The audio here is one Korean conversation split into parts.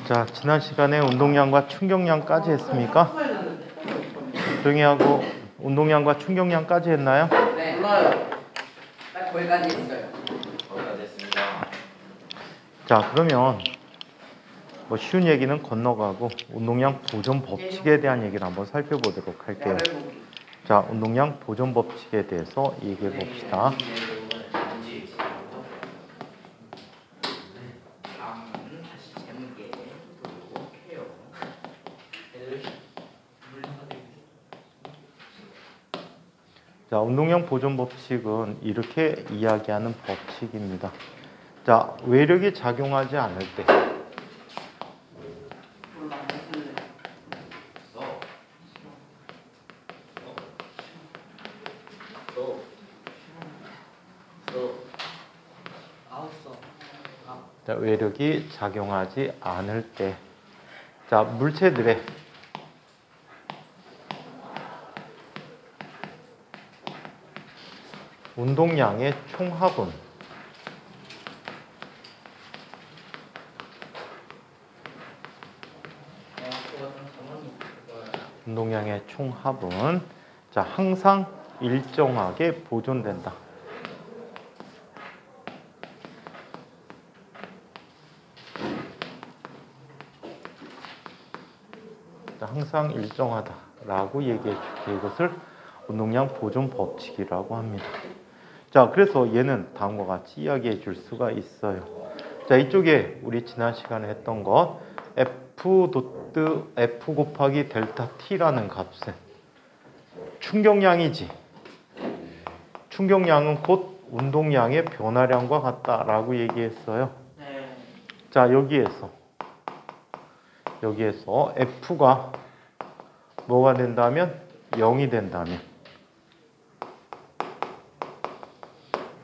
자, 지난 시간에 운동량과 충격량까지 했습니까? 조용히 하고 운동량과 충격량까지 했나요? 네. 몰라요. 딱 거기까지 했어요. 거기까지 했습니다. 자, 그러면 뭐 쉬운 얘기는 건너가고 운동량 보존 법칙에 대한 얘기를 한번 살펴보도록 할게요. 자, 운동량 보존 법칙에 대해서 얘기해 봅시다. 자, 운동량 보존 법칙은 이렇게 이야기하는 법칙입니다. 자, 외력이 작용하지 않을 때 자, 외력이 작용하지 않을 때 자, 물체들의 운동량의 총합은 자, 항상 일정하게 보존된다. 자, 항상 일정하다라고 얘기해 줄게. 이것을 운동량 보존 법칙이라고 합니다. 자, 그래서 얘는 다음과 같이 이야기해 줄 수가 있어요. 자, 이쪽에 우리 지난 시간에 했던 것 F 곱하기 델타 T라는 값은 충격량이지. 충격량은 곧 운동량의 변화량과 같다라고 얘기했어요. 네. 자, 여기에서 F가 뭐가 된다면 0이 된다면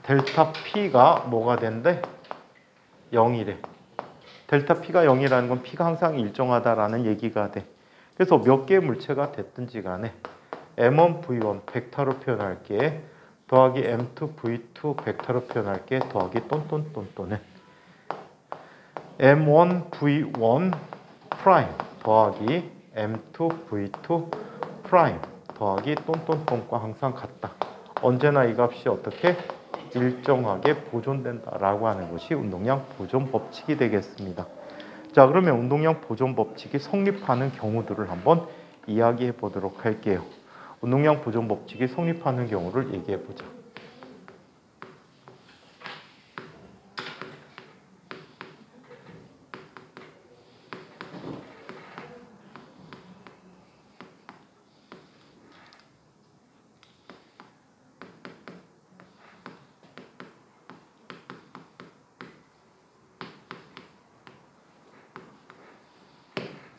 델타 P가 뭐가 된대? 0이래. 델타 P가 0이라는 건 P가 항상 일정하다라는 얘기가 돼. 그래서 몇 개의 물체가 됐든지 간에 M1, V1 벡터로 표현할게. 더하기 M2, V2 벡터로 표현할게. 더하기 똔똔똔똔은 M1, V1 프라임 더하기 M2, V2 프라임 더하기 똔똔똔과 항상 같다. 언제나 이 값이 어떻게? 일정하게 보존된다라고 하는 것이 운동량 보존 법칙이 되겠습니다. 자, 그러면 운동량 보존 법칙이 성립하는 경우들을 한번 이야기해 보도록 할게요. 운동량 보존 법칙이 성립하는 경우를 얘기해 보자.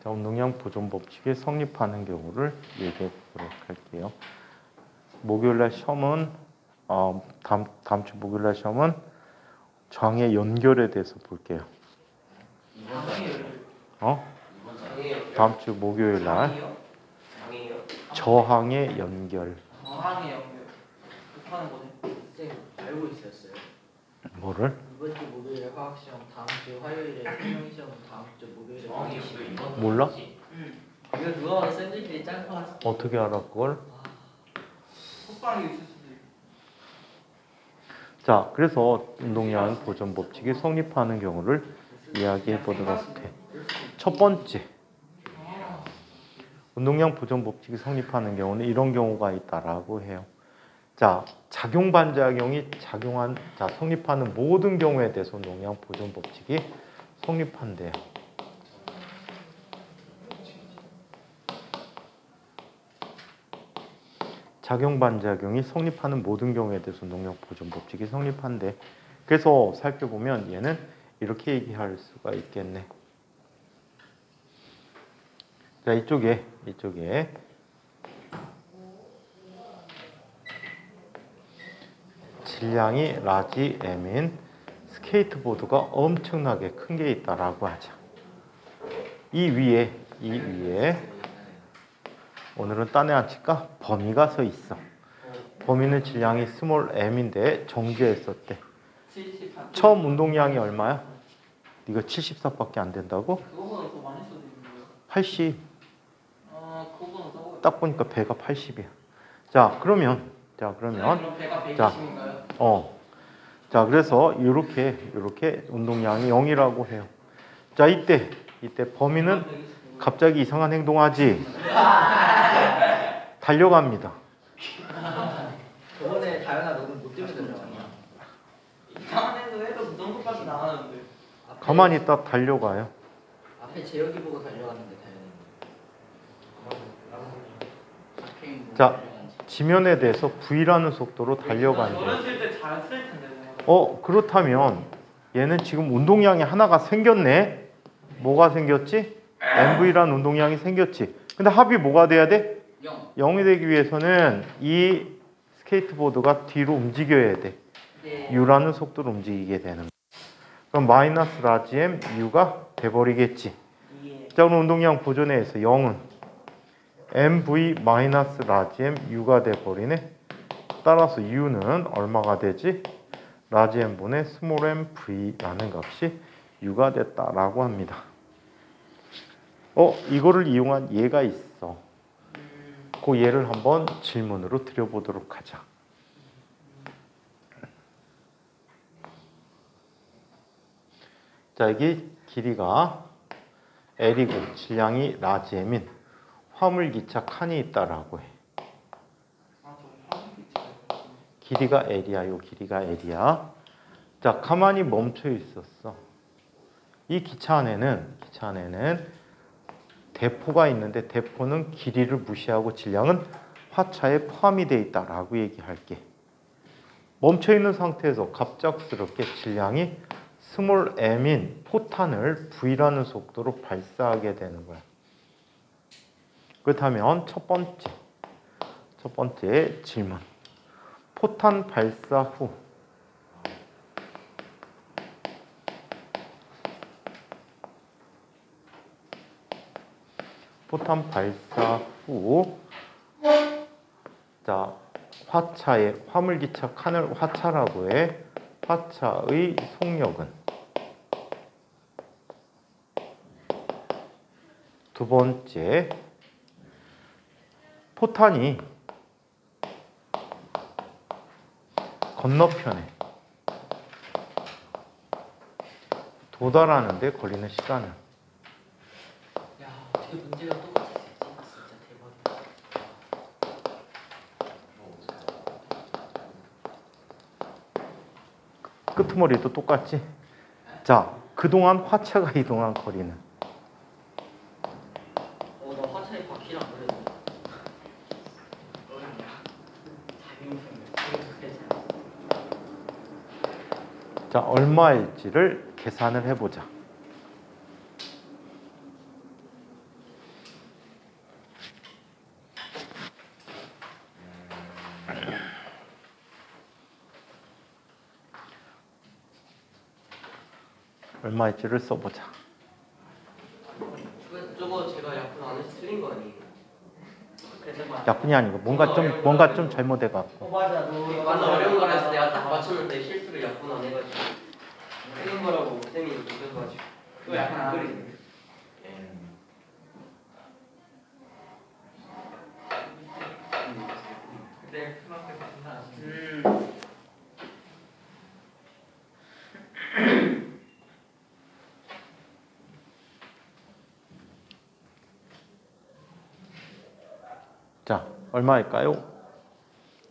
자, 운동량 보존 법칙이 성립하는 경우를 얘기해 보도록 할게요. 목요일날 시험은 다음 주 목요일날 시험은 장의 연결에 대해서 볼게요. 다음 주 목요일날 저항의 연결. 저항의 연결. 급하는 거는 쌤 알고 있었어요. 뭐를? 이번 주 목요일에 화학 시험, 다음 주 화요일에 생명 시험, 다음 주 목요일에 화학 시험. 몰라? 이거 누가 봐도 쌤들끼리 짤 것 같아. 어떻게 알아 그걸? 속방이 있을 수도 있고. 자, 그래서 운동량 보존 법칙이 성립하는 경우를 이야기해 보도록 해. 첫 번째, 운동량 보존 법칙이 성립하는 경우는 이런 경우가 있다라고 해요. 자, 작용 반작용이 성립하는 모든 경우에 대해서 운동량 보존 법칙이 성립한대요. 작용 반작용이 성립하는 모든 경우에 대해서 운동량 보존 법칙이 성립한대. 그래서 살펴보면 얘는 이렇게 얘기할 수가 있겠네. 자, 이쪽에 질량이 라지 M인 스케이트보드가 엄청나게 큰 게 있다라고 하자. 이 위에 오늘은 딴에 안 칠까? 범위가 서 있어. 범위는 질량이 스몰 m인데 정지했었대. 70. 처음 운동량이 얼마야? 이거 74밖에 안 된다고? 그거보다 더 많이 써도 있는데요. 80. 그거보다 더. 딱 보니까 배가 80이야. 자, 그러면 그럼 배가 자. 120인가요? 자, 그래서 이렇게 운동량이 0이라고 해요. 자, 이때 범위는 갑자기 이상한 행동하지. 달려갑니다. 저번에 다현아 너는 못 뛰면 되는 거 아니야? 이상한 애도 해도 그 정도까지 나가는데. 가만히 있다 달려가요. 앞에 재혁이 보고 달려갔는데 다현이. 자, 지면에 대해서 V라는 속도로 달려간대. 어렸을 때 잘했을 텐데. 그렇다면 얘는 지금 운동량이 하나가 생겼네. 뭐가 생겼지? MV라는 운동량이 생겼지. 근데 합이 뭐가 돼야 돼? 0이 되기 위해서는 이 스케이트보드가 뒤로 움직여야 돼. 네. U라는 속도로 움직이게 되는 거야. 그럼 마이너스 라지 M U가 돼버리겠지. 예. 자, 그럼 운동량 보존에서 0은 MV 마이너스 라지 M U가 돼버리네. 따라서 U는 얼마가 되지? 라지 M분의 스몰 m V라는 값이 U가 됐다라고 합니다. 이거를 이용한 예가 있어. 그 예를 한번 질문으로 드려보도록 하자. 자, 여기 길이가 L이고 질량이 라지 M인 화물기차 칸이 있다라고 해. 길이가 L이야. 요 길이가 L이야. 자, 가만히 멈춰 있었어. 이 기차 안에는 대포가 있는데 대포는 길이를 무시하고 질량은 화차에 포함이 되어 있다라고 얘기할게. 멈춰 있는 상태에서 갑작스럽게 질량이 스몰 m인 포탄을 V라는 속도로 발사하게 되는 거야. 그렇다면 첫 번째 질문. 포탄 발사 후 자, 화차의 화물기차 칸을 화차라고 해. 화차의 속력은 두 번째, 포탄이 건너편에 도달하는 데 걸리는 시간은. 야, 어떻게 문제가 똑같았지? 진짜 대박이다. 끄트머리도 똑같지? 자, 그동안 화차가 이동한 거리는. 나 화차에 바퀴랑 그랬어. 자, 얼마일지를 계산을 해보자. 얼마일지를 써보자. 저거 제가 약분 안 해서 틀린 거 아니에요? 약분이 아니고 뭔가 좀 잘못해갖고. 맞아. 맞아, 어려운 거라 해서 내가 딱 맞췄는데 실수를 약분 안 해가지고 틀린 거라고 쌤이 느껴가지고 그거 약간 안 그리네. 그때 그만큼 된다. 자, 얼마일까요?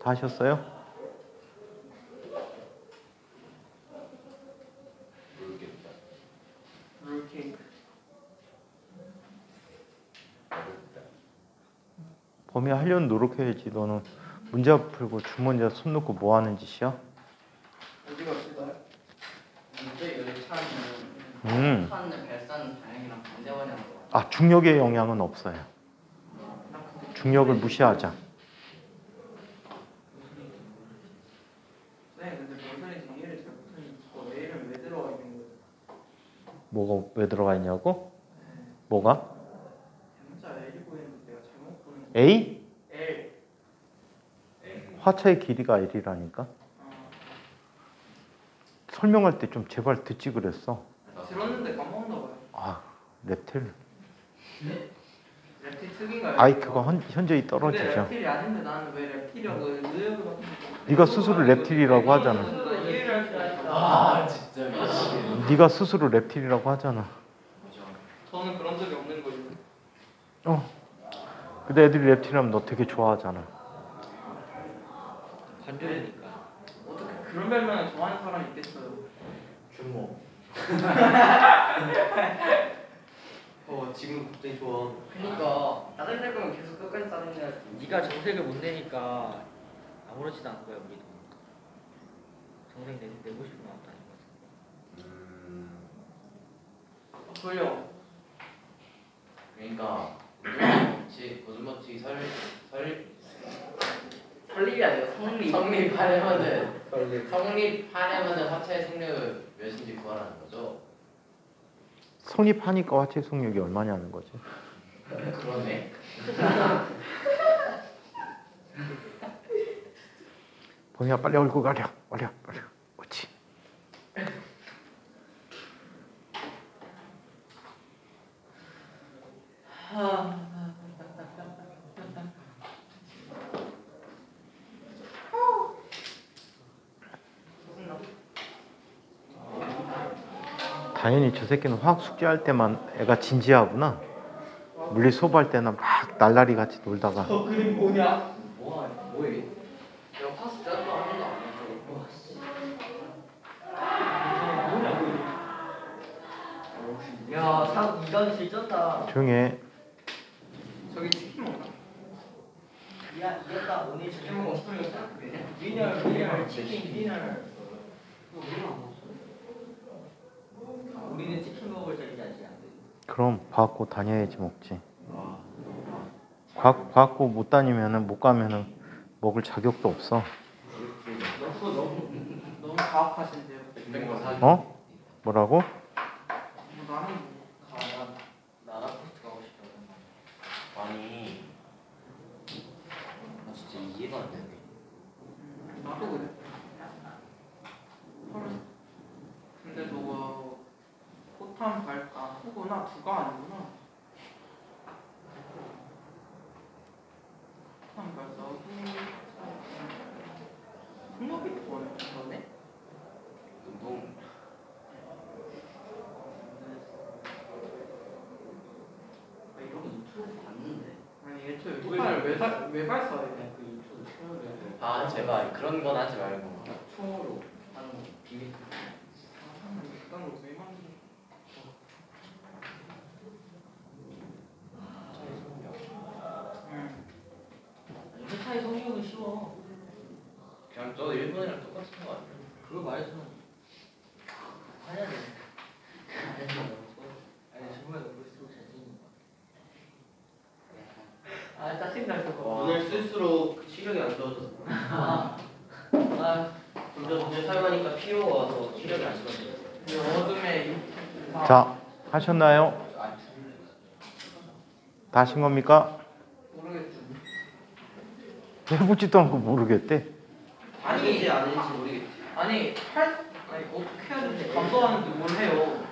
다 하셨어요? 롤케이크. 범위 하려면 노력해야지. 너는 문제 풀고 주머니에 손 넣고 뭐 하는 짓이야? 어디가 없을까요? 문제 열차는 포탄을 발사하는 방향이랑 반대 방향으로. 아, 중력의 영향은 없어요. 중력을 무시하자. 네, 근데 뭔소리인지 이해를 잘 못하니까 A는 왜 들어가 있는 거예요? 뭐가 왜 들어가 있냐고? 뭐가? 대문자 L이 보이는데 내가 잘못 보는 거. A? L. 화차의 길이가 L이라니까. 설명할 때 좀 제발 듣지 그랬어. 들었는데 까먹었나 봐요. 아, reptil. reptil 특인가요? 아이 그거 현저히 근데 떨어지죠. reptil이 아닌데 나는 왜 reptil이라고 의역을 같은 거. 네가 스스로 reptil이라고 하잖아. 이해를 할줄 알았다. 아 진짜 미치겠네. 네가 스스로 reptil이라고 하잖아. 저는 그런 적이 없는 거예요. 근데 애들이 reptil하면 너 되게 좋아하잖아. 관조니까. 어떻게 그런 별명을 좋아하는 사람이 있겠어요? 준모. 지금 갑자기 좋아. 그러니까 다른 될 거면 계속 끝까지 짜증내야 돼. 네가 정색을 못 내니까 아무렇지도 않을 거야 우리도. 정색 내고 싶은 마음도 아닌 것 같아. 돌려. 그러니까 거짓말치 설립이 아니라 성립. 성립하려면은 화차의 속력을 몇인지 구하라는 거죠. 성립하니까 화체 속력이 얼마냐는 거지. 그러네. 범이야 빨리 얼굴 가려. 빨리. 그렇지. 당연히 저 새끼는 화학 숙제할 때만 애가 진지하구나. 물리 수업할 때는 막 날라리 같이 놀다가. 저 그림 뭐냐? 뭐해? 야 파스 짠거 한 번도 안 했어. 야, 이건 질쩐다. 조용히 해. 저기 치킨 먹나? 야, 이겼다. 오늘 치킨 먹고 싶은 거 생각해. 위너 치킨 위너. 우리는 치킨 먹을 자리가 아직 안 돼. 그럼 과학고 다녀야지 먹지. 과학고 못 다니면은 못 가면은 먹을 자격도 없어. 너무 가혹하신데요. 어? 뭐라고? 나는 나라코스트 가고 싶다. 아니, 진짜 이해가 안 되네. 나도 그래. 헐. 근데 저거 포탄 발사 후구나 두가 아니구나. 포탄 발사 후. 풍력이 더네? 운동 이런 거 유튜브 봤는데. 아니 애초에 포탄을 왜 발사해? 그 유튜브 채널에 아 제발 그런 건 하지 말고. 총으로 하는 거 비밀. 그딴 거왜 만드는 화차의 속력. 응. 회차의 성격은 쉬워. 그냥 저 일본이랑 똑같은 거 아니야? 그걸 말해주면 해야 돼. 아니 정말 볼수록 잘생긴 거. 아 짜증나 저거. 오늘 쓸수록 시력이 안 좋아졌어. 아 오늘 사용하니까 피로가 와서 시력이 안 좋아졌어. 어둠에 자, 하셨나요? 다 하신 겁니까? 모르겠어. 해보지도 않고 모르겠대. 아니지 아닌지 모르겠지. 아니 어떻게 해야 될지 감소하는지 뭘 해요.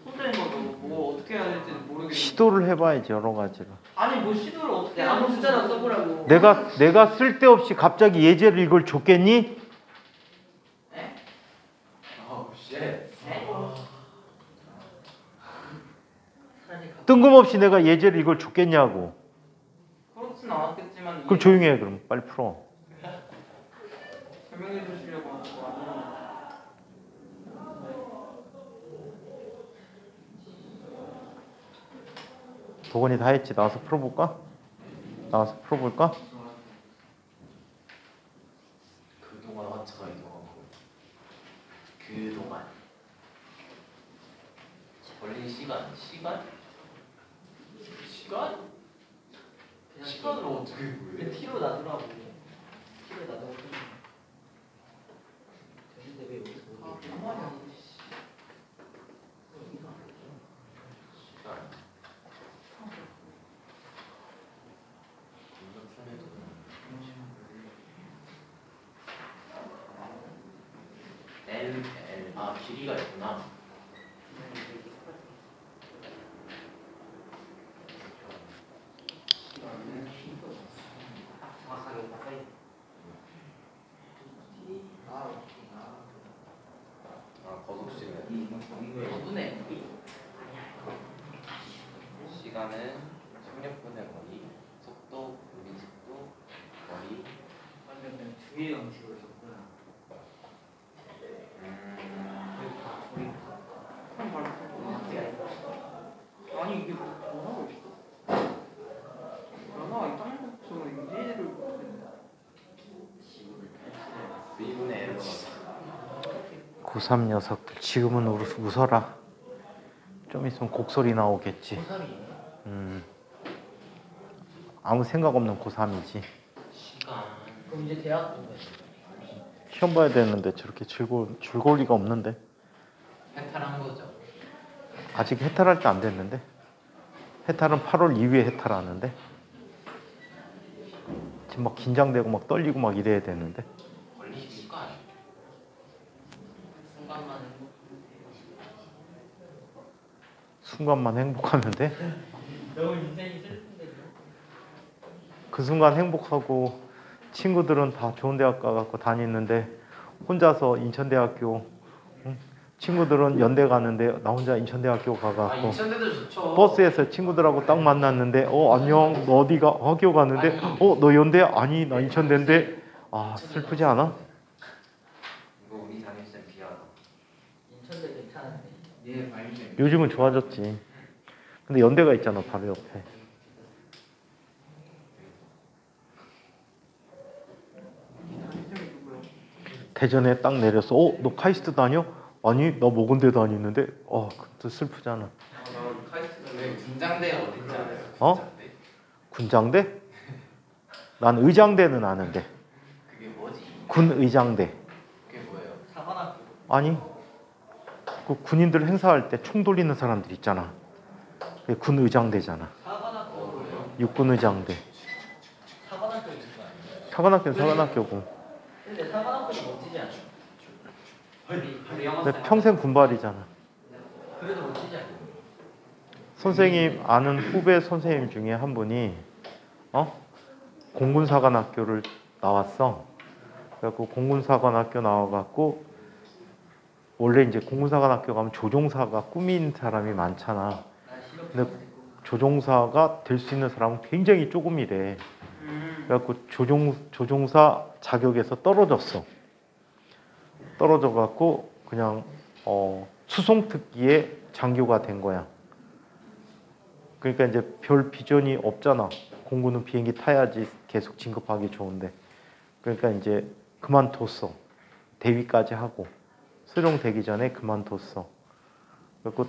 소재인 거도 뭐 어떻게 해야 될지 모르겠는데. 시도를 해봐야지 여러 가지로. 아니 뭐 시도를 어떻게 해? 아무 숫자나 써보라고. 내가 쓸데없이 갑자기 예제를 이걸 줬겠니? 에? 아우 쉣. 에? 뜬금없이 내가 예제를 이걸 줬겠냐고. 그렇진 않았겠지만. 그럼 조용히 해 그럼 빨리 풀어. 설명해 주시려고 하는 거 아니에요? 도건이 다 했지. 나와서 풀어볼까? 나와서 풀어볼까? 그동안 화차가 이동하고 그동안 걸린 시간을 어떻게 구해? 티로 놔두라고. 티로 놔두고. 되는데 왜 여기서 아, 그러지? 정말이 아니지. 시간 공전 편에도 길이가 있구나. 거두네. 시간은 속력분의 거리, 속도, 분비속도, 거리. 완전 그냥 주의 형식으로 줬구나. 그럼 바로 아니 이게 뭐 하고 있어? 연아가 이 땅속에서 인지를 못했네. V분의 L로 고3 녀석들 지금은 웃어라. 좀 있으면 곡소리 나오겠지. 아무 생각 없는 고3이지. 시간. 그럼 이제 대학 좀 시험 봐야 되는데 저렇게 즐거울 리가 없는데. 해탈한 거죠. 아직 해탈할 때 안 됐는데. 해탈은 8월 이후에 해탈하는데. 지금 막 긴장되고 막 떨리고 막 이래야 되는데. 걸리실 거 아니에요? 순간만 순간만 행복하면 돼. 너무 인생이 슬픈데. 그 순간 행복하고 친구들은 다 좋은 대학 가갖고 다니는데 혼자서 인천대학교, 친구들은 연대 가는데 나 혼자 인천대학교 가갖고 인천대도 좋죠. 버스에서 친구들하고 딱 만났는데 안녕 너 어디가 학교 가는데 너 연대 아니 나 인천대인데 슬프지 않아? 이거 우리 담임 쌤 비하다. 인천대 괜찮은데. 얘 발견. 요즘은 좋아졌지. 근데 연대가 있잖아 바로 옆에. 대전에 딱 내려서 너 카이스트 다녀? 아니 나 모건대 다니는데 그것도 슬프잖아. 왜 군장대가 어딘지 알아요? 어? 군장대? 난 의장대는 아는데. 그게 뭐지? 군의장대. 그게 뭐예요? 사관학교. 아니 그 군인들 행사할 때 총 돌리는 사람들 있잖아. 그게 군의장대잖아. 사관학교로요. 육군의장대. 사관학교 있을 거 아니에요. 사관학교는 사관학교고. 근데 사관학교는 멋지지 않아요? 근데 평생 군발이잖아. 그래도 멋지지 않아요? 선생님 아는 후배 선생님 중에 한 분이 공군사관학교를 나왔어. 그래갖고 공군사관학교 나와갖고 원래 이제 공군사관학교 가면 조종사가 꿈인 사람이 많잖아. 근데 조종사가 될 수 있는 사람은 굉장히 조금이래. 그래갖고 조종사 자격에서 떨어졌어. 떨어져갖고 그냥 수송특기에 장교가 된 거야. 그러니까 이제 별 비전이 없잖아. 공군은 비행기 타야지 계속 진급하기 좋은데. 그러니까 이제 그만뒀어. 대위까지 하고 수령되기 전에 그만뒀어. 그래갖고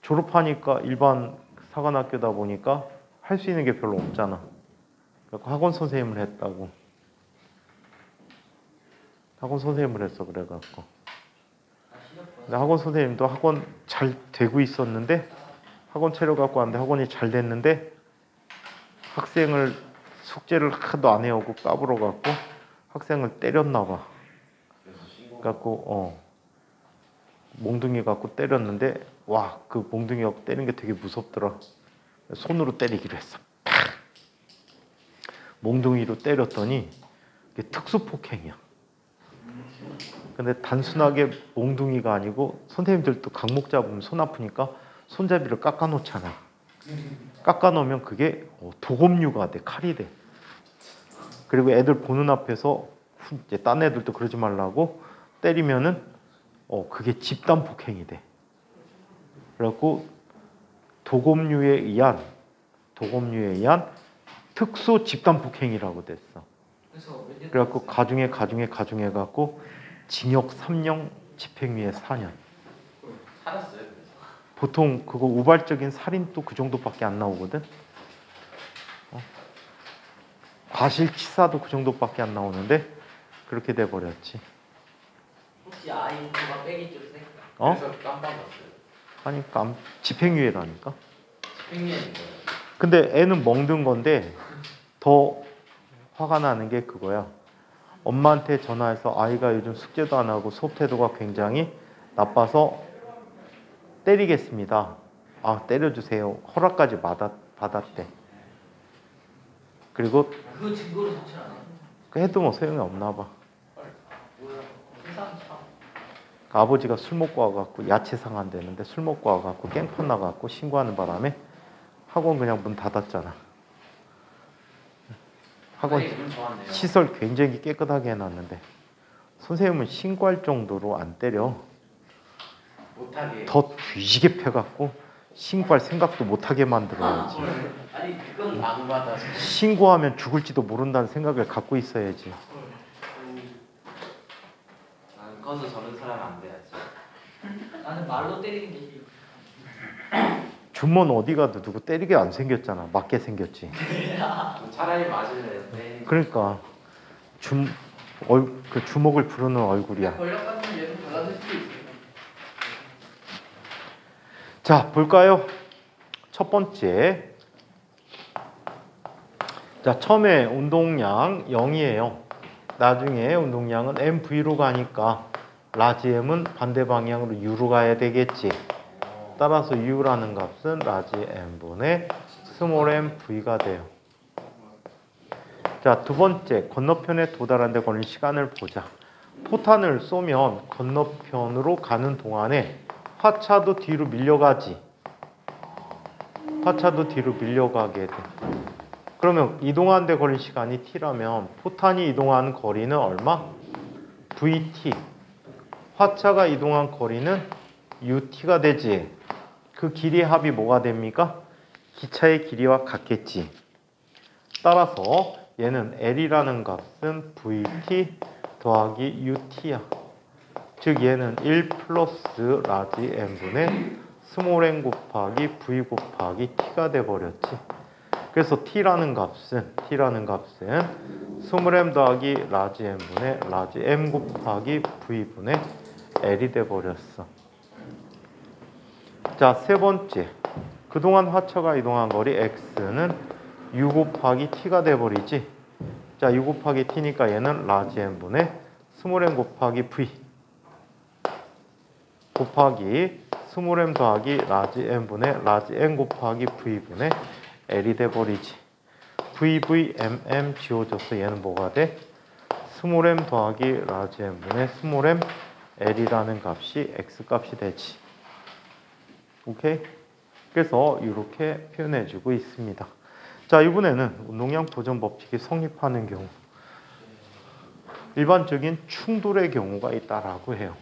졸업하니까 일반 사관학교다 보니까 할 수 있는 게 별로 없잖아. 그래갖고 학원 선생님을 했다고. 학원 선생님을 했어. 그래갖고 근데 학원 선생님도 학원 잘 되고 있었는데 학원 차려갖고 왔는데 학원이 잘 됐는데 학생을 숙제를 하도 안 해오고 까불어갖고 학생을 때렸나 봐. 그래갖고 몽둥이 갖고 때렸는데 그 몽둥이 갖고 때리는 게 되게 무섭더라. 손으로 때리기로 했어. 팍! 몽둥이로 때렸더니 이게 특수폭행이야. 근데 단순하게 몽둥이가 아니고 선생님들도 강목 잡으면 손 아프니까 손잡이를 깎아놓잖아. 깎아놓으면 그게 도검류가 돼. 칼이 돼. 그리고 애들 보는 앞에서 이제 딴 애들도 그러지 말라고 때리면은 그게 집단 폭행이 돼. 그래갖고 도검류에 의한 특수 집단 폭행이라고 됐어. 그래갖고 가중해 갖고 징역 3년, 집행유예 4년. 살았어요. 보통 그거 우발적인 살인도 그 정도밖에 안 나오거든. 과실치사도 그 정도밖에 안 나오는데 그렇게 돼 버렸지. 혹시 아이가 빼기 좀 세? 그래서 깜빡았어요. 아니 집행유예라니까. 집행유예인 거예요. 근데 애는 멍든 건데 더 화가 나는 게 그거야. 엄마한테 전화해서 아이가 요즘 숙제도 안 하고 수업 태도가 굉장히 나빠서 때리겠습니다. 아, 때려주세요. 허락까지 받았대. 그리고 그거 증거로 좋지 않아요? 해도 뭐 소용이 없나 봐. 뭐야? 세상 참. 아버지가 술 먹고 와갖고 야채 상한대는데 술 먹고 와갖고 깽판 나갖고 신고하는 바람에 학원 그냥 문 닫았잖아. 학원 기분 좋았네요. 시설 굉장히 깨끗하게 해놨는데 선생님은 신고할 정도로 안 때려. 못하게. 더 뒤지게 펴갖고 신고할 생각도 못하게 만들어야지. 아니 그건 악마다. 신고하면 죽을지도 모른다는 생각을 갖고 있어야지. 안 커서 저런 사람 안 돼야지. 나는 말로 때리는 게 싫어. 주문 어디 가도 누구 때리게 안 생겼잖아. 맞게 생겼지. 차라리 맞을래. 네. 그러니까 그 주먹을 부르는 얼굴이야. 권력 같은 예는 달라질 수도 있어요. 자, 볼까요? 첫 번째. 자, 처음에 운동량 0이에요. 나중에 운동량은 MV로 가니까 라지 M은 반대 방향으로 U로 가야 되겠지. 따라서 U라는 값은 라지 M분의 스몰 m V가 돼요. 자, 두 번째, 건너편에 도달하는 데 걸린 시간을 보자. 포탄을 쏘면 건너편으로 가는 동안에 화차도 뒤로 밀려가지. 화차도 뒤로 밀려가게 돼. 그러면 이동하는 데 걸린 시간이 t라면 포탄이 이동하는 거리는 얼마? vt. 화차가 이동한 거리는 ut가 되지. 그 길이의 합이 뭐가 됩니까? 기차의 길이와 같겠지. 따라서 얘는 L이라는 값은 VT 더하기 UT야. 즉 얘는 1 플러스 라지 M분의 스몰 m 곱하기 V 곱하기 T가 돼버렸지. 그래서 T라는 값은 스몰 m 더하기 라지 M분의 라지 M 곱하기 V분의 L이 돼버렸어. 자, 세 번째. 그동안 화차가 이동한 거리 X는 U 곱하기 T가 돼버리지. 자, U 곱하기 T니까 얘는 라지 M분의 스몰 m 곱하기 V 곱하기 스몰 m 더하기 라지 M분의 라지 M 곱하기 V분의 L이 돼버리지. VVMM 지워져서 얘는 뭐가 돼? 스몰 m 더하기 라지 M분의 스몰 m L이라는 값이 X 값이 되지. 오케이? 그래서 이렇게 표현해주고 있습니다. 자, 이번에는 운동량 보존 법칙이 성립하는 경우, 일반적인 충돌의 경우가 있다라고 해요.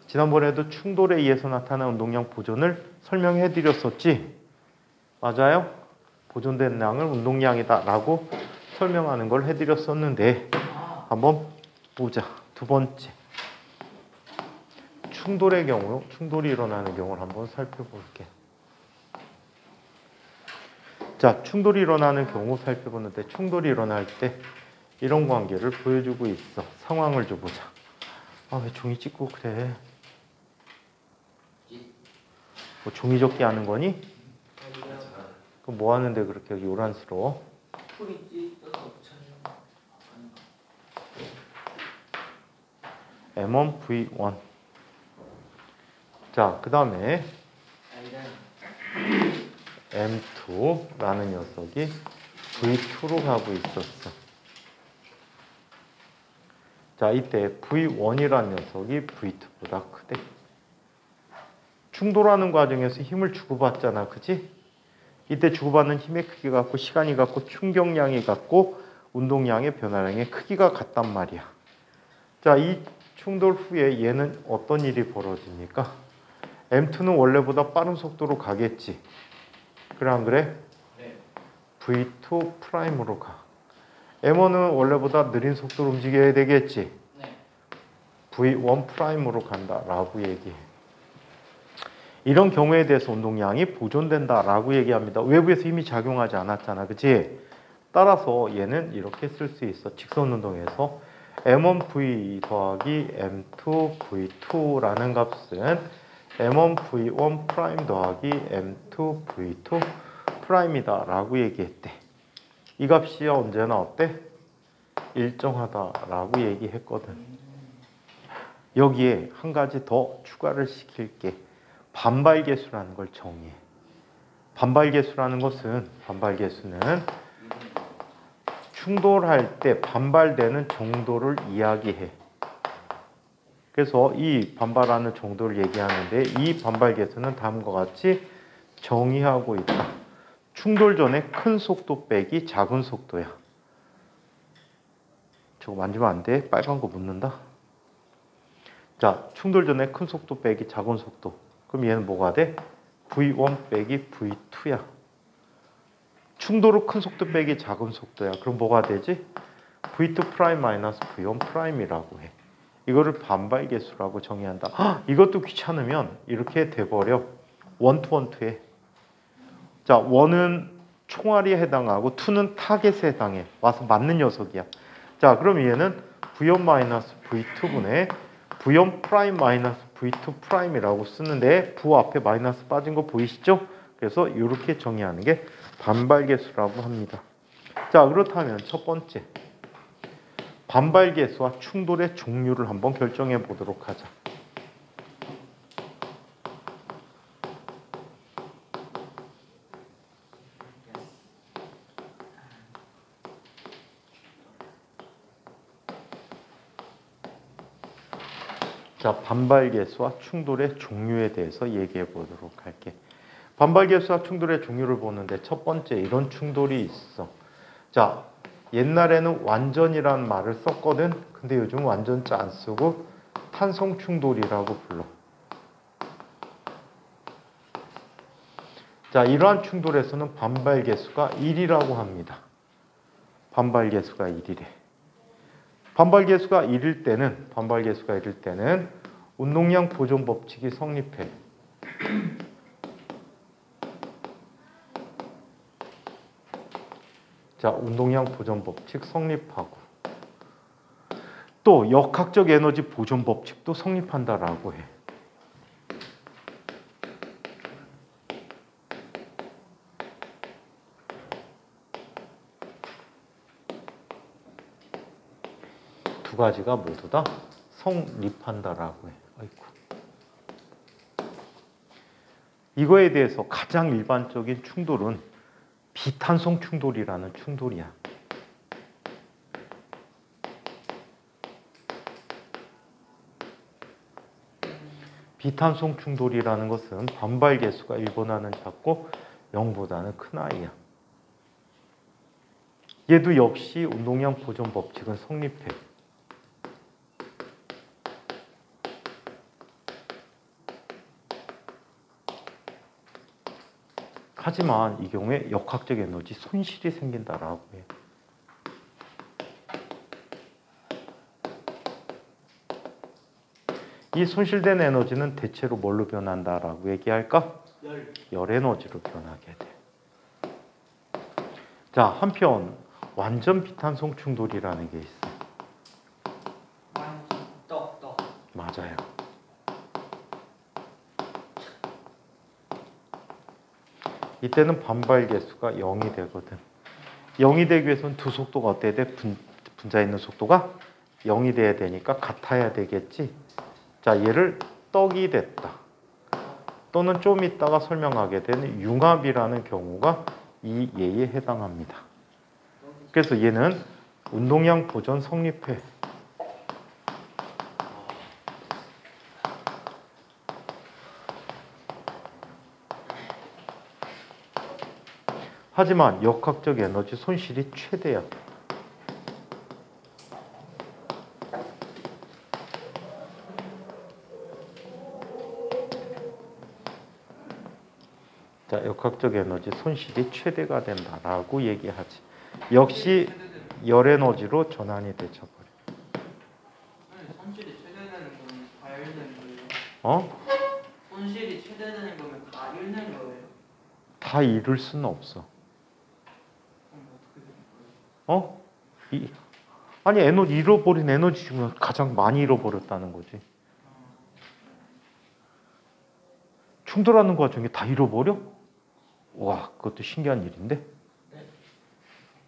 지난번에도 충돌에 의해서 나타난 운동량 보존을 설명해 드렸었지. 맞아요? 보존된 양을 운동량이다라고 설명하는 걸 해드렸었는데 한번 보자. 두 번째. 충돌의 경우, 충돌이 일어나는 경우를 한번 살펴볼게. 자, 충돌이 일어나는 경우 살펴보는데 충돌이 일어날 때 이런 관계를 보여주고 있어. 상황을 줘보자. 아, 왜 종이 찍고 그래? 뭐 종이 접기 하는 거니? 그럼 뭐 하는데 그렇게 요란스러워? 풀이 찢어서 붙여요. M1, V1. 자, 그 다음에 M2라는 녀석이 V2로 가고 있었어. 자, 이때 V1이라는 녀석이 V2보다 크대. 충돌하는 과정에서 힘을 주고받잖아, 그치? 이때 주고받는 힘의 크기 같고 시간이 같고 충격량이 같고 운동량의 변화량의 크기가 같단 말이야. 자, 이 충돌 후에 얘는 어떤 일이 벌어집니까? M2는 원래보다 빠른 속도로 가겠지. 그래 안 그래? 네. V2 프라임으로 가. M1은 원래보다 느린 속도로 움직여야 되겠지. 네. V1 프라임으로 간다라고 얘기해. 이런 경우에 대해서 운동량이 보존된다라고 얘기합니다. 외부에서 힘이 작용하지 않았잖아, 그치? 따라서 얘는 이렇게 쓸 수 있어. 직선 운동에서 M1V 더하기 M2V2라는 값은 M1V1 프라임 더하기 M2V2 프라임이다 라고 얘기했대. 이 값이 언제나 어때? 일정하다라고 얘기했거든. 여기에 한 가지 더 추가를 시킬게. 반발계수라는 걸 정의해. 반발계수라는 것은 반발계수는 충돌할 때 반발되는 정도를 이야기해. 그래서 이 반발하는 정도를 얘기하는데 이 반발계수는 다음과 같이 정의하고 있다. 충돌 전에 큰 속도 빼기 작은 속도야. 저거 만지면 안 돼. 빨간 거 묻는다. 자, 충돌 전에 큰 속도 빼기 작은 속도. 그럼 얘는 뭐가 돼? V1 빼기 V2야. 충돌 후 큰 속도 빼기 작은 속도야. 그럼 뭐가 되지? V2 프라임 마이너스 V1 프라임이라고 해. 이거를 반발계수라고 정의한다. 헉, 이것도 귀찮으면 이렇게 돼버려. 원투 해. 자, 원은 총알이에 해당하고 투는 타겟에 해당해. 와서 맞는 녀석이야. 자, 그럼 얘는 V1 마이너스 V2분의 V1 프라임 마이너스 V2 프라임이라고 쓰는데 부 앞에 마이너스 빠진 거 보이시죠? 그래서 이렇게 정의하는 게 반발계수라고 합니다. 자, 그렇다면 첫 번째 반발계수와 충돌의 종류를 한번 결정해 보도록 하자. 자, 반발계수와 충돌의 종류에 대해서 얘기해 보도록 할게. 반발계수와 충돌의 종류를 보는데 첫 번째 이런 충돌이 있어. 자, 옛날에는 완전이라는 말을 썼거든. 근데 요즘 완전자 안 쓰고 탄성충돌이라고 불러. 자, 이러한 충돌에서는 반발계수가 1이라고 합니다. 반발계수가 1이래. 반발계수가 1일 때는 운동량 보존 법칙이 성립해. 자, 운동량 보존 법칙 성립하고 또 역학적 에너지 보존 법칙도 성립한다라고 해. 두 가지가 모두 다 성립한다라고 해. 아이고. 이거에 대해서 가장 일반적인 충돌은 비탄성 충돌이라는 충돌이야. 비탄성 충돌이라는 것은 반발계수가 1보다는 작고 0보다는 큰 아이야. 얘도 역시 운동량 보존 법칙은 성립해. 하지만 이 경우에 역학적 에너지 손실이 생긴다라고 해. 이 손실된 에너지는 대체로 뭘로 변한다라고 얘기할까? 열 에너지로 변하게 돼. 자, 한편 완전 비탄성 충돌이라는 게 있어. 떡. 맞아요. 이때는 반발계수가 0이 되거든. 0이 되기 위해서는 두 속도가 어때야 돼? 분자 있는 속도가 0이 돼야 되니까 같아야 되겠지. 자, 얘를 떡이 됐다. 또는 좀 이따가 설명하게 되는 융합이라는 경우가 이 예에 해당합니다. 그래서 얘는 운동량 보존 성립해. 하지만 역학적 에너지 손실이 최대야. 자, 역학적 에너지 손실이 최대가 된다라고 얘기하지. 역시 열 에너지로 전환이 되쳐버려. 손실이 최대되는 거면 다 잃는 거예요? 어? 손실이 최대되는 거면 다 잃는 거예요? 다 잃을 수는 없어. 그럼 어떻게 되는 거예요? 아니, 에너지 잃어버린 에너지 중에 가장 많이 잃어버렸다는 거지. 충돌하는 과정에 다 잃어버려? 와, 그것도 신기한 일인데.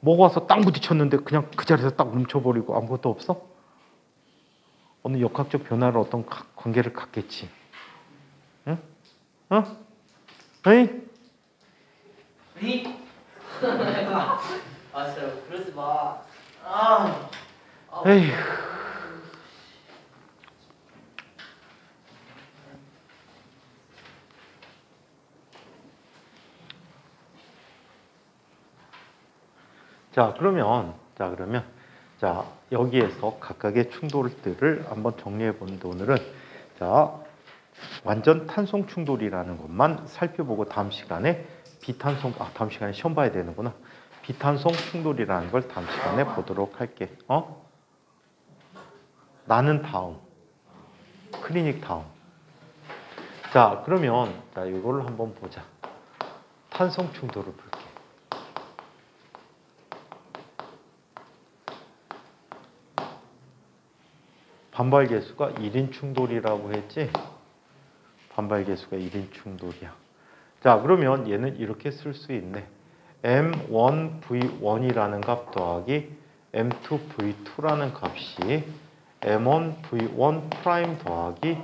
뭐가 와서 딱 부딪혔는데 그냥 그 자리에서 딱 멈춰버리고 아무것도 없어? 어느 역학적 변화를 어떤 관계를 갖겠지. 응? 어? 에이? 아 진짜 그러지 마. 에이. 자, 그러면 여기에서 각각의 충돌들을 한번 정리해 보는데 오늘은 자, 완전 탄성 충돌이라는 것만 살펴보고 다음 시간에 다음 시간에 시험 봐야 되는구나. 비탄성 충돌이라는 걸 다음 시간에 보도록 할게. 나는 다음. 클리닉 다음. 자, 그러면 이걸 한번 보자. 탄성 충돌을 볼게. 반발 계수가 1인 충돌이라고 했지? 반발 계수가 1인 충돌이야. 자, 그러면 얘는 이렇게 쓸 수 있네. M1V1이라는 값 더하기 M2V2라는 값이 M1V1' 더하기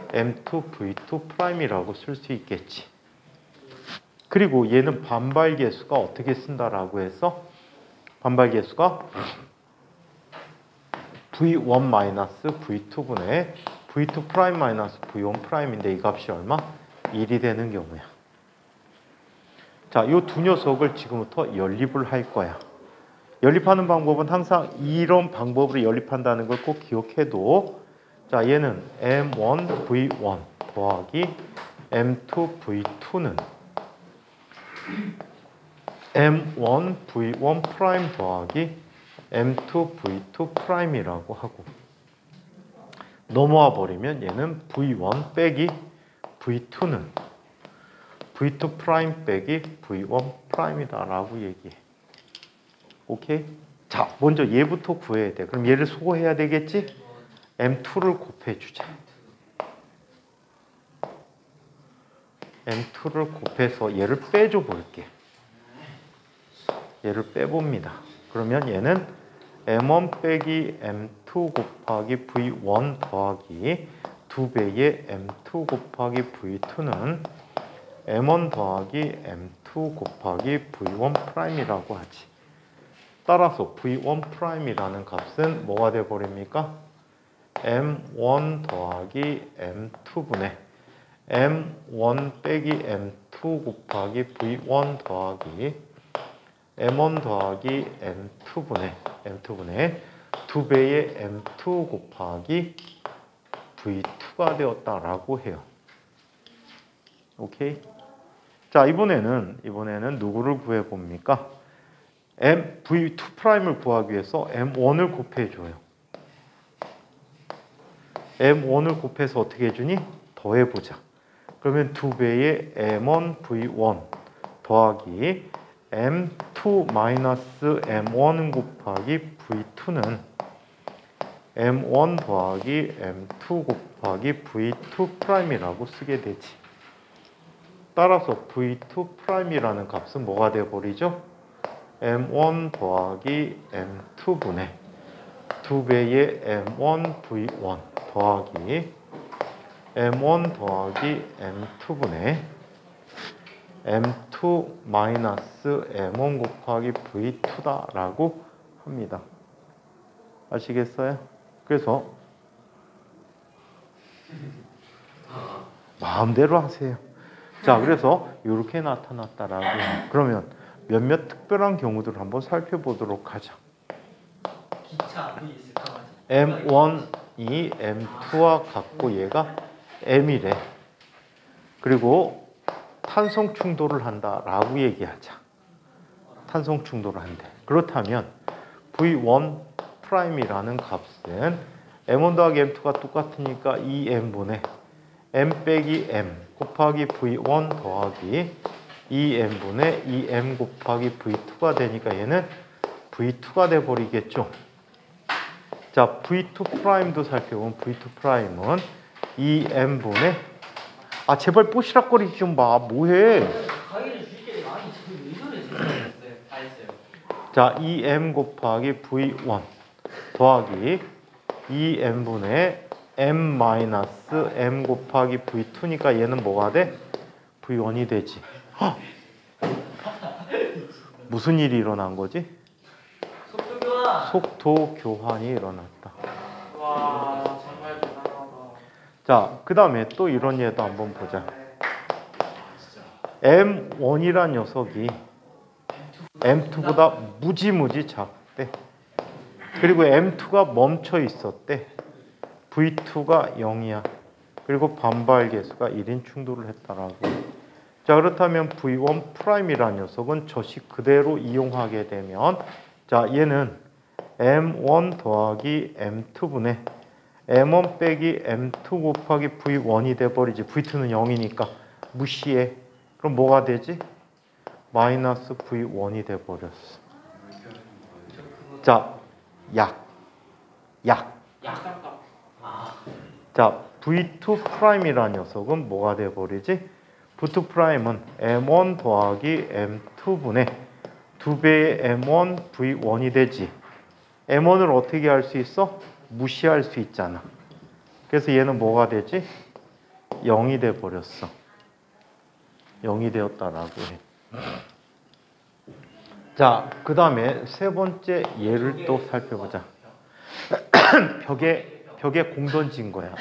M2V2'이라고 쓸 수 있겠지. 그리고 얘는 반발 계수가 어떻게 쓴다라고 해서 반발 계수가 V1-V2분의 V2'-V1'인데 이 값이 얼마? 1이 되는 경우야. 자, 이 두 녀석을 지금부터 연립을 할 거야. 연립하는 방법은 항상 이런 방법으로 연립한다는 걸 꼭 기억해도 자, 얘는 M1V1 더하기 M2V2는 M1V1' 더하기 M2V2'이라고 하고 넘어와 버리면 얘는 V1 빼기 V2는 V2' 빼기 V1'이다라고 얘기해. 오케이? 자, 먼저 얘부터 구해야 돼. 그럼 얘를 소거해야 되겠지? M2를 곱해주자. M2를 곱해서 얘를 빼줘 볼게. 얘를 빼봅니다. 그러면 얘는 M1 빼기 M2 곱하기 V1 더하기 2배의 M2 곱하기 V2는 M1 더하기 M2 곱하기 V1'이라고 하지. 따라서 V1'이라는 gat은 뭐가 되어버립니까? M1 더하기 M2분의 M1 빼기 M2 곱하기 V1 더하기 M1 더하기 M2분의 2배의 M2 곱하기 V2가 되었다라고 해요. 오케이? 자, 이번에는 누구를 구해 봅니까? V2'을 구하기 위해서 M1을 곱해 줘요. M1을 곱해서 어떻게 해주니? 더해 보자. 그러면 2배의 M1 V1 더하기 M2-M1 곱하기 V2는 M1 더하기 M2 곱하기 V2'이라고 쓰게 되지. 따라서 V2'이라는 값은 뭐가 되어버리죠? M1 더하기 M2분의 2배의 M1 V1 더하기 M1 더하기 M2분의 M2-M1 곱하기 V2다라고 합니다. 아시겠어요? 그래서 마음대로 하세요. 자, 그래서 이렇게 나타났다라고 해요. 그러면 몇몇 특별한 경우들을 한번 살펴보도록 하자. 기차 앞에 있을까? M1이 M2와 같고 얘가 M이래. 그리고 탄성 충돌을 한다라고 얘기하자. 탄성 충돌을 한대. 그렇다면 V1'이라는 값은 M1 더하기 M2가 똑같으니까 2M분의 M 빼기 M 곱하기 V1 더하기 2M분의 2M 곱하기 V2가 되니까 얘는 V2가 돼버리겠죠. 자, V2'도 살펴보면 V2'은 2M분의 제발 뽀시락거리지 좀 마. 뭐해? 강의를 줄게. 아니 지금 왜 저래 지금? 다 했어요. 자, 2m 곱하기 v1 더하기 2m분의 m-m 곱하기 v2니까 얘는 뭐가 돼? v1이 되지. 헉! 무슨 일이 일어난 거지? 속도 교환. 속도 교환이 일어났다. 와 정말 대단하다. 자, 그 다음에 또 이런 예도 한번 보자. M1이란 녀석이 M2보다 무지무지 작대. 그리고 M2가 멈춰 있었대. V2가 0이야. 그리고 반발 계수가 1인 충돌을 했다라고. 자, 그렇다면 V1 프라임이라는 녀석은 저식 그대로 이용하게 되면 자, 얘는 M1 더하기 M2분의 M1 빼기 M2 곱하기 V1이 돼버리지. V2는 0이니까 무시해. 그럼 뭐가 되지? 마이너스 V1이 돼버렸어. 자, 약. 약값. 자, V2 프라임이라는 녀석은 뭐가 돼버리지? V2 프라임은 M1 더하기 M2분의 2배의 M1 V1이 되지. M1을 어떻게 할 수 있어? 무시할 수 있잖아. 그래서 얘는 뭐가 되지? 0이 돼버렸어. 0이 되었다라고 해. 자, 그 다음에 세 번째 예를 또 살펴보자. 벽에 공 던진 거야.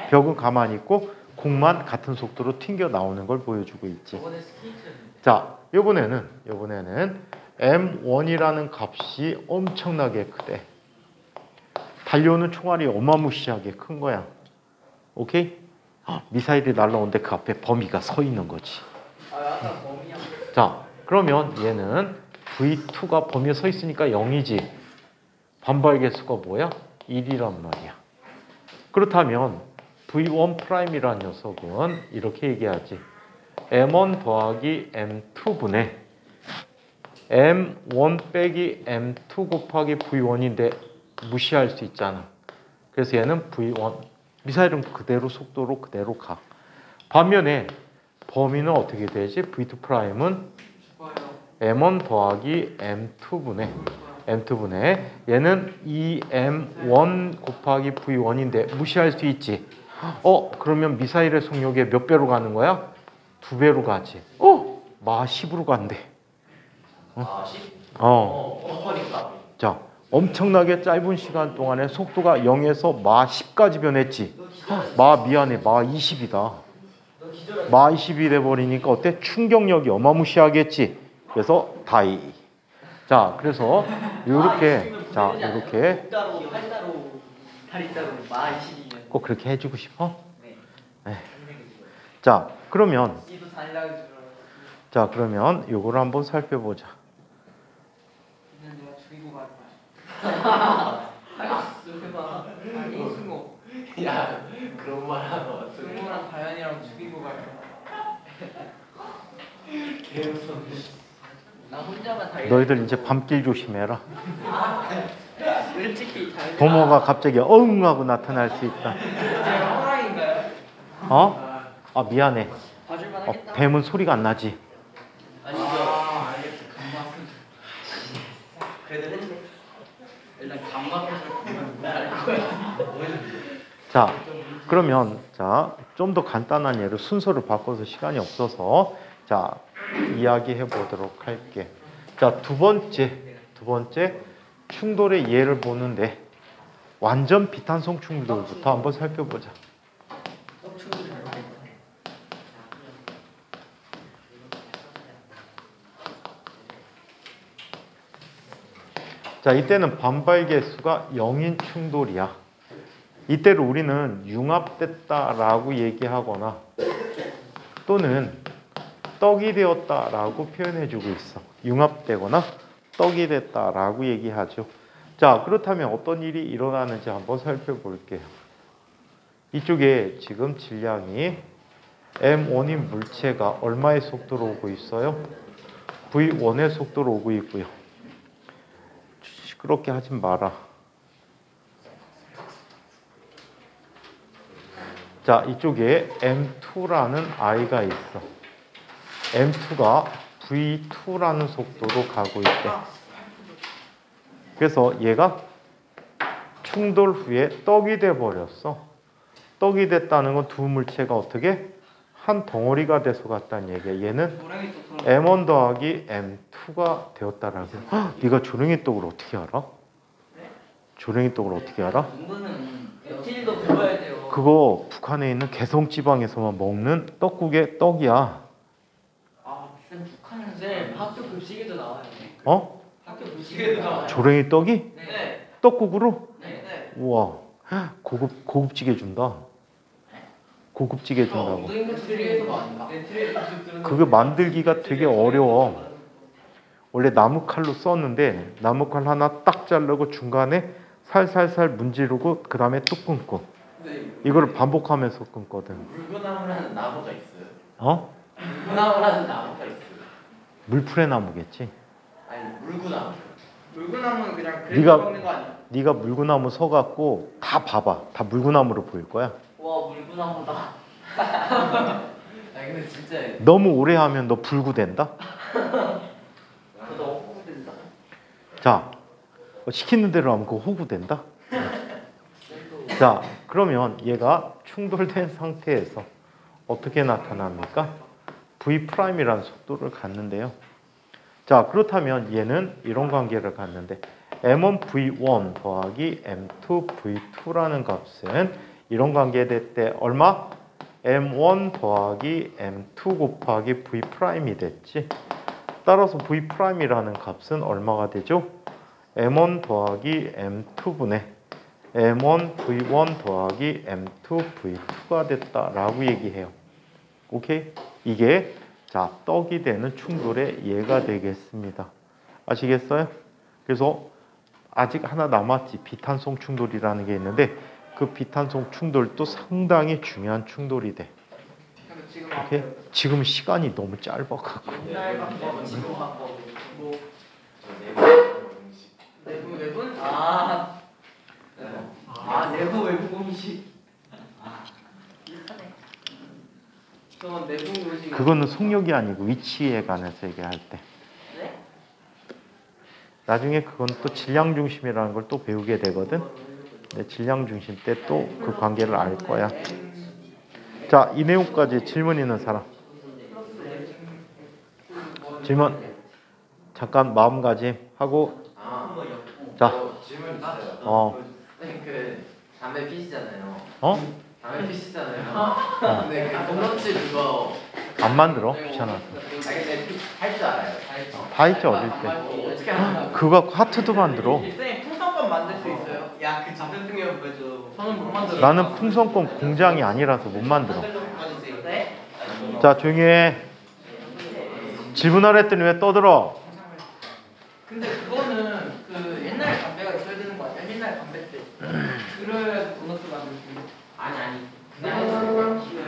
벽은 가만히 있고 공만 같은 속도로 튕겨 나오는 걸 보여주고 있지. 저번에 스케이트 자, 이번에는 M1이라는 값이 엄청나게 크대. 달려오는 총알이 어마무시하게 큰 거야. 오케이? 미사일이 날라오는데 그 앞에 범위가 서 있는 거지. 약간 범위야. 자, 그러면 얘는 V2가 범위에 서 있으니까 0이지. 반발 계수가 뭐야? 1이란 말이야. 그렇다면 V1 프라임이라는 녀석은 이렇게 얘기하지. M1 더하기 M2분의 M1 빼기 M2 곱하기 V1인데 무시할 수 있잖아. 그래서 얘는 V1. 미사일은 그대로 속도로 그대로 가. 반면에 범위는 어떻게 되지? V2 프라임은 M1 더하기 M2분의 얘는 2M1 곱하기 V1인데 무시할 수 있지. 그러면 미사일의 속력이 몇 배로 가는 거야? 2배로 가지. 마 10으로 간대. 아, 10? 그러니까. 자, 엄청나게 짧은 시간 동안에 속도가 0에서 마 10까지 변했지. 미안해, 마 20이다. 마 20이 돼버리니까 어때? 충격력이 어마무시하겠지. 그래서 다이. 자, 그래서 이렇게 따로 팔따로 다리따로 마 20이면. 꼭 그렇게 해주고 싶어? 네. 자, 그러면 이도 다니라고 줄 그러면 요거를 한번 살펴보자. 알았어. 내가 죽이고 갈 거야. 해봐. 아니 승호. 야, 그런 말 하면 어떡해. 승호랑 다현이랑 죽이고 갈 거야. 개무서워. 나 혼자만 다. 너희들 이제 밤길 조심해라. 솔직히 잘. 부모가 갑자기 어흥 하고 나타날 수 있다. 제가 호랑인가요? 미안해. 봐줄만 하겠다. 뱀은 소리가 안 나지. 아니죠. 알겠어. 감맛은. 그래도 했네. 일단 감맛을 보면 알 거야. 자, 그러면 좀 더 간단한 예로 순서를 바꿔서 시간이 없어서 이야기해 보도록 할게. 자, 두 번째 충돌의 예를 보는데 완전 비탄성 충돌부터 한번 살펴보자. 자, 이때는 반발 계수가 0인 충돌이야. 이때를 우리는 융합됐다라고 얘기하거나 또는 떡이 되었다라고 표현해주고 있어. 융합되거나 떡이 됐다라고 얘기하죠. 자, 그렇다면 어떤 일이 일어나는지 한번 살펴볼게요. 이쪽에 지금 질량이 M1인 물체가 얼마의 속도로 오고 있어요? V1의 속도로 오고 있고요. 시끄럽게 하지 마라. 자, 이쪽에 M2라는 아이가 있어. M2가 V2라는 속도로 가고 있대. 그래서 얘가 충돌 후에 떡이 돼 버렸어. 떡이 됐다는 건 두 물체가 어떻게 한 덩어리가 돼서 갔다는 얘기야. 얘는 조랭이 또 그런 M1 더하기 M2가 되었다라고. 헉, 네가 조랭이 떡을 어떻게 알아? 조랭이 떡을 어떻게 알아? 공부는 에틸도 배워야 돼요. 그거 북한에 있는 개성 지방에서만 먹는 떡국의 떡이야. 쌤 북한은 쌤 학교 급식에도 나와요. 어? 학교 급식에도 나와요. 조랭이 떡이 네. 떡국으로? 네. 우와, 고급지게 준다. 고급지게 준다고. 트리에서가 아닌가? 네, 트리에서 들은 그게 만들기가 되게 어려워. 원래 나무 칼로 썼는데 나무 칼 하나 딱 자르고 중간에 살살살 문지르고 그 다음에 뚝 끊고 이거를 반복하면서 끊거든. 물구나무라는 나무가 있어요. 어? 물구나무라는 나무가 있어요. 물풀의 나무겠지. 아니 물구나무. 물구나무는 그냥 네가- 그래서 먹는 거 아니야? 네가 물구나무 서갖고 다 봐봐. 다 물구나무로 보일 거야. 와 물구나무다. 아니 근데 진짜 너무 오래 하면 너 불구된다. 그거 호구된다. 자, 시키는 대로 하면 그거 호구된다. 자, 그러면 얘가 충돌된 상태에서 어떻게 나타납니까? V'이라는 속도를 갖는데요. 자, 그렇다면 얘는 이런 관계를 갖는데 M1V1 더하기 M2V2라는 값은 이런 관계 될 때 얼마? M1 더하기 M2 곱하기 V'이 됐지. 따라서 V'이라는 값은 얼마가 되죠? M1 더하기 M2분의 M1 V1 더하기 M2 V2가 됐다라고 얘기해요. 오케이? 이게 자 떡이 되는 충돌의 예가 되겠습니다. 아시겠어요? 그래서 아직 하나 남았지. 비탄성 충돌이라는 게 있는데 그 비탄성 충돌도 상당히 중요한 충돌이 돼. 근데 지금 오케이? 지금 시간이 너무 짧아갖고 옛날 방법, 지금 방법, 뭐 내부 외분? 내부 외부 공식. 저건 내부 공식. 그거는 속력이 아니고 위치에 관해서 얘기할 때. 네? 나중에 그건 또 질량 중심이라는 걸 또 배우게 되거든. 근데 질량 중심 때 또 그 관계를 알 거야. 자, 이 내용까지 질문 있는 사람. 질문. 잠깐 마음가짐 하고. 자, 질문 있어요. 어, 그 담배 피시잖아요. 어? 담배 피시잖아요. 근데 그 도넛츠 그거 안 만들어? 귀찮아서. 아니 근데 할 줄 알아요. 다 했지 어릴 때. 어떻게 하는 그거 갖고 하트도 만들어. 쌤 풍선껌 만들 수 있어요? 야, 그 작은 등에 보여줘. 저는 못 만들어. 나는 풍선껌 공장이 아니라서 못 만들어. 네? 자, 조용히 해. 질문하라 했더니 왜 떠들어? 근데 그거는 그 옛날 담배가 있어야 되는 거 아니야? 옛날 담배 때. 그래야 도넛 만들 수 있는. 아니